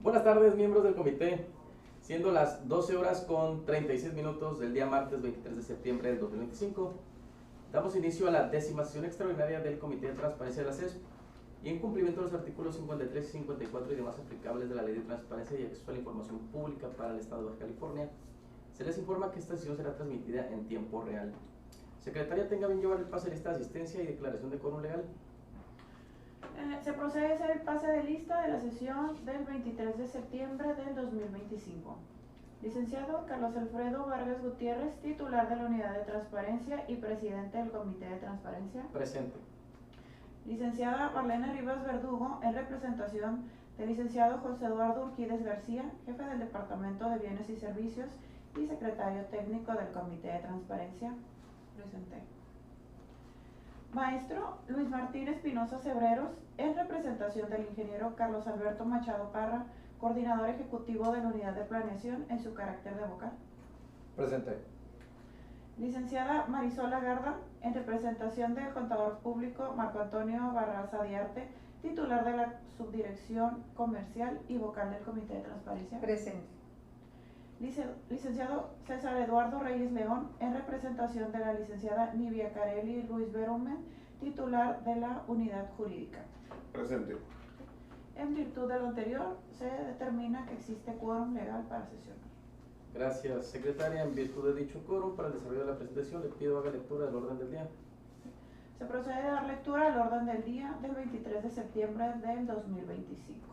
Buenas tardes, miembros del comité. Siendo las 12 horas con 36 minutos del día martes 23 de septiembre del 2025, damos inicio a la 10ª sesión extraordinaria del Comité de Transparencia de la CESP y en cumplimiento de los artículos 53 y 54 y demás aplicables de la Ley de Transparencia y Acceso a la Información Pública para el Estado de Baja California, se les informa que esta sesión será transmitida en tiempo real. Secretaria, tenga bien llevar el pase de lista de asistencia y declaración de quórum legal. Se procede a hacer el pase de lista de la sesión del 23 de septiembre del 2025. Licenciado Carlos Alfredo Vargas Gutiérrez, titular de la Unidad de Transparencia y presidente del Comité de Transparencia. Presente. Licenciada Marlene Rivas Verdugo, en representación del licenciado José Eduardo Urquídez García, jefe del Departamento de Bienes y Servicios y secretario técnico del Comité de Transparencia. Presente. Maestro Luis Martín Espinosa Cebreros, en representación del ingeniero Carlos Alberto Machado Parra, coordinador ejecutivo de la Unidad de Planeación en su carácter de vocal. Presente. Licenciada Marisol Lagarda, en representación del contador público Marco Antonio Barraza Diarte, titular de la Subdirección Comercial y vocal del Comité de Transparencia. Presente. Licenciado César Eduardo Reyes León, en representación de la licenciada Nivia Carelli Ruiz Berumen, titular de la Unidad Jurídica. Presente. En virtud de lo anterior, se determina que existe quórum legal para sesionar. Gracias, secretaria. En virtud de dicho quórum, para el desarrollo de la presentación, le pido haga lectura del orden del día. Se procede a dar lectura al orden del día del 23 de septiembre del 2025.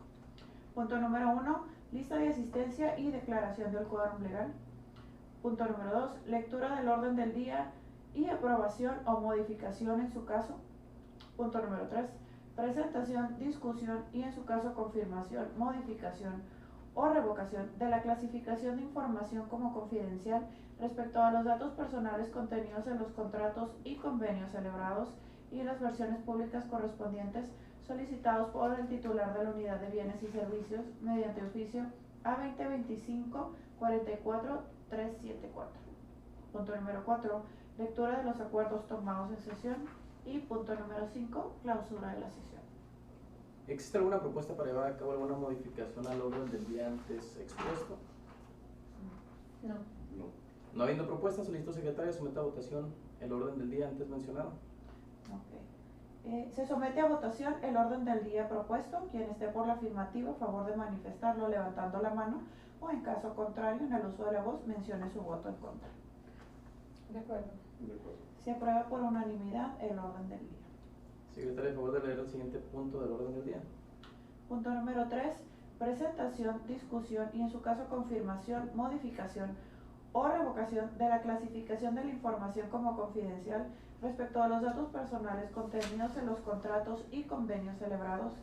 Punto número 1. Lista de asistencia y declaración del quórum legal. Punto número 2. Lectura del orden del día y aprobación o modificación en su caso. Punto número 3. Presentación, discusión y en su caso confirmación, modificación o revocación de la clasificación de información como confidencial respecto a los datos personales contenidos en los contratos y convenios celebrados y las versiones públicas correspondientes solicitados por el titular de la Unidad de Bienes y Servicios mediante oficio A2025-44-374. Punto número 4. Lectura de los acuerdos tomados en sesión. Y punto número 5. Clausura de la sesión. ¿Existe alguna propuesta para llevar a cabo alguna modificación al orden del día antes expuesto? No. No habiendo propuesta, solicito secretaria someta a votación el orden del día antes mencionado. Okay. Se somete a votación el orden del día propuesto. Quien esté por la afirmativa, a favor de manifestarlo levantando la mano, o en caso contrario, en el uso de la voz, mencione su voto en contra. De acuerdo. Se aprueba por unanimidad el orden del día. Secretaria, a favor de leer el siguiente punto del orden del día. Punto número 3. Presentación, discusión y en su caso confirmación, modificación o revocación de la clasificación de la información como confidencial respecto a los datos personales contenidos en los contratos y convenios celebrados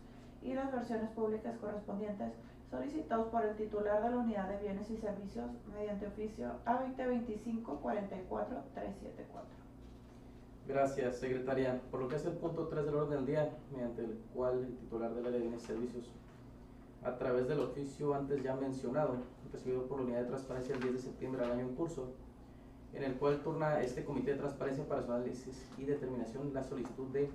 y las versiones públicas correspondientes solicitados por el titular de la Unidad de Bienes y Servicios mediante oficio A2025-44-374. Gracias, secretaria. Por lo que es el punto 3 del orden del día, mediante el cual el titular de la Ley de Bienes y Servicios, a través del oficio antes ya mencionado, recibido por la Unidad de Transparencia el 10 de septiembre del año en curso, en el cual turna este Comité de Transparencia para su análisis y determinación la solicitud de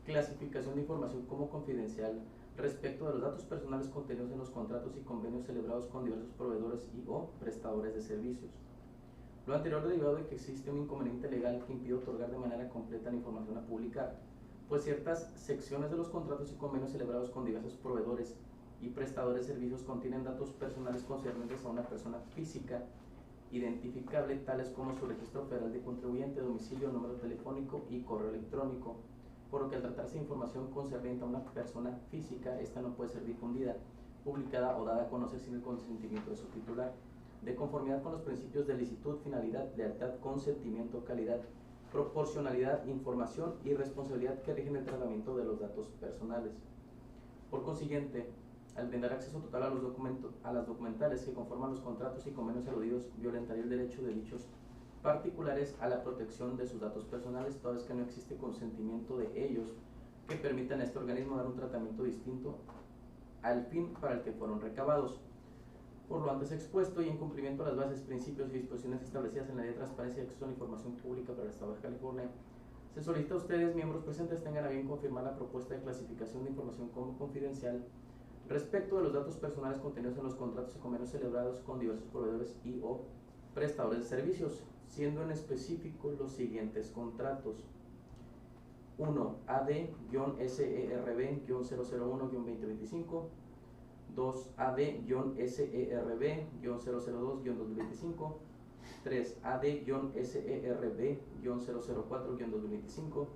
clasificación de información como confidencial respecto de los datos personales contenidos en los contratos y convenios celebrados con diversos proveedores y o prestadores de servicios. Lo anterior derivado de que existe un inconveniente legal que impide otorgar de manera completa la información a publicar, pues ciertas secciones de los contratos y convenios celebrados con diversos proveedores y prestadores de servicios contienen datos personales concernientes a una persona física identificable, tales como su registro federal de contribuyente, domicilio, número telefónico y correo electrónico, por lo que al tratarse de información concerniente a una persona física, esta no puede ser difundida, publicada o dada a conocer sin el consentimiento de su titular, de conformidad con los principios de licitud, finalidad, lealtad, consentimiento, calidad, proporcionalidad, información y responsabilidad que rigen el tratamiento de los datos personales. Por consiguiente, al brindar acceso total a las documentales que conforman los contratos y convenios aludidos, violentaría el derecho de dichos particulares a la protección de sus datos personales, toda vez que no existe consentimiento de ellos que permitan a este organismo dar un tratamiento distinto al fin para el que fueron recabados. Por lo antes expuesto y en cumplimiento de las bases, principios y disposiciones establecidas en la Ley de Transparencia y Acceso a la Información Pública para el Estado de California, se solicita a ustedes, miembros presentes, tengan a bien confirmar la propuesta de clasificación de información como confidencial Respecto de los datos personales contenidos en los contratos y convenios celebrados con diversos proveedores y o prestadores de servicios, siendo en específico los siguientes contratos. 1. AD-SERB-001-2025. 2. AD-SERB-002-2025. 3. AD-SERB-004-2025.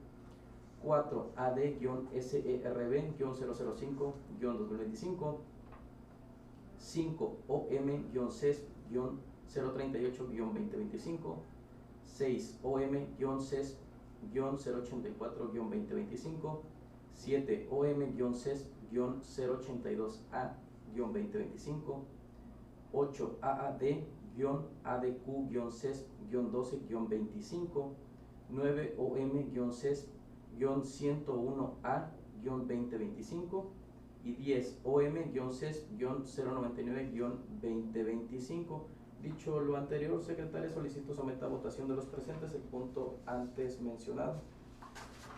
4. AD-SERB-005-2025. 5. OM-CES-038-2025. 6. OM-CES-084-2025. 7. OM-CES-082A-2025. 8. AAD-ADQ-CES-12-25. 9. OM-CES-101A-2025 y 10. OM-CES-099-2025. Dicho lo anterior, secretaria, solicito someta a votación de los presentes el punto antes mencionado.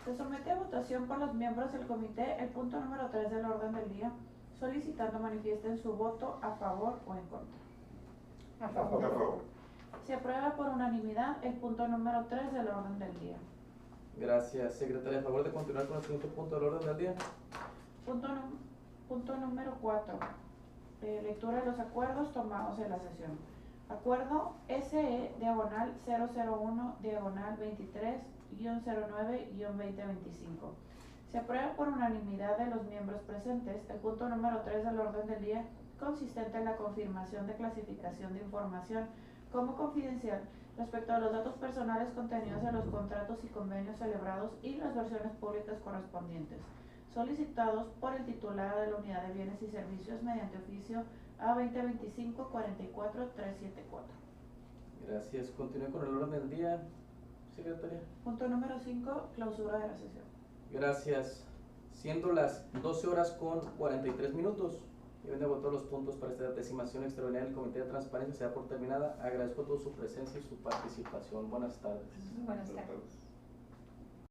Se somete a votación por los miembros del comité el punto número 3 del orden del día, solicitando manifiesten su voto a favor o en contra. A favor. A favor. Se aprueba por unanimidad el punto número 3 del orden del día. Gracias, secretaria. A favor de continuar con el siguiente punto del orden del día. Punto número 4. Lectura de los acuerdos tomados en la sesión. Acuerdo SE/001/23-09-2025. Se aprueba por unanimidad de los miembros presentes el punto número 3 del orden del día, consistente en la confirmación de clasificación de información como confidencial respecto a los datos personales contenidos en los contratos y convenios celebrados y las versiones públicas correspondientes, solicitados por el titular de la Unidad de Bienes y Servicios mediante oficio A-2025-44-374. Gracias. Continúe con el orden del día, secretaria. Punto número 5. Clausura de la sesión. Gracias. Siendo las 12:43, deben de votar los puntos para esta decimación extraordinaria del Comité de Transparencia. Se da por terminada. Agradezco toda su presencia y su participación. Buenas tardes. Buenas tardes.